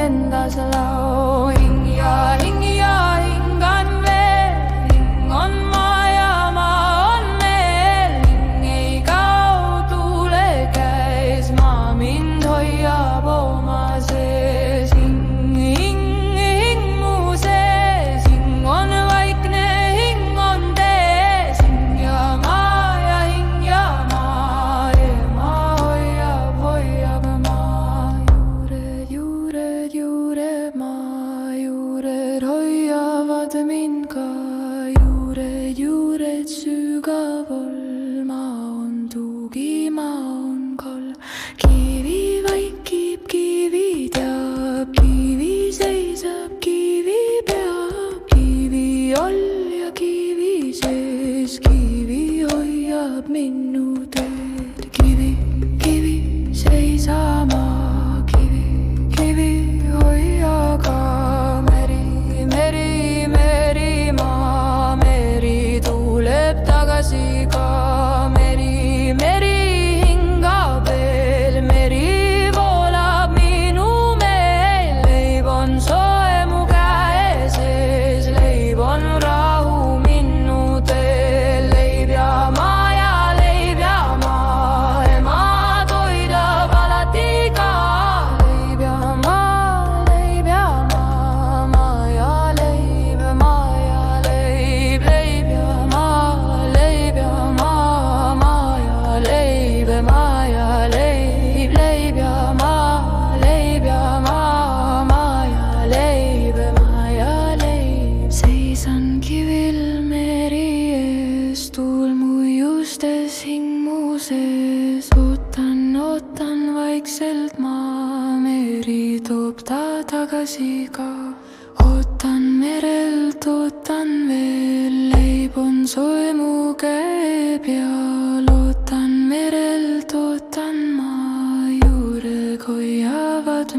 lendas lau. Hing ja hingan veel, hing on maa ja maa on meel. Hing ei kao tuule käes, maa mind hoiab oma sees. Hing mu sees, hing on vaikne, hing on tees. Hing ja maa, ema hoiab maa. Juured maa juured hoiavad mind ka. Juured sügaval, maa on tugi, maa on kall. Kivi vaikib, kivi teab, kivi seisab, kivi peab. Kivi all ja kivi sees, kivi hoiab minu teed. Kivi seisama, kivi hoia ka. Meri maa, meri tuuleb tagasi ka. Meri hingab veel, meri voolab minu meel. Leib on soe mu käe sees, leib on rahu minu teel. Leib ja maa, ema toidab alati ka. Leib ja maa, maa ja leib, leib ja maa, maa ja leib, maa ja leib, leib ja maa, maa ja leib, maa ja leib. Seisan kivil meri ees, tuul mu juustes, hing mu sees. Ootan vaikselt maa, meri toob ta tagasi ka. Ootan merelt, ootan veel, leib on soe mu käe peal. Ootan merelt, ootan maa, juured hoiavad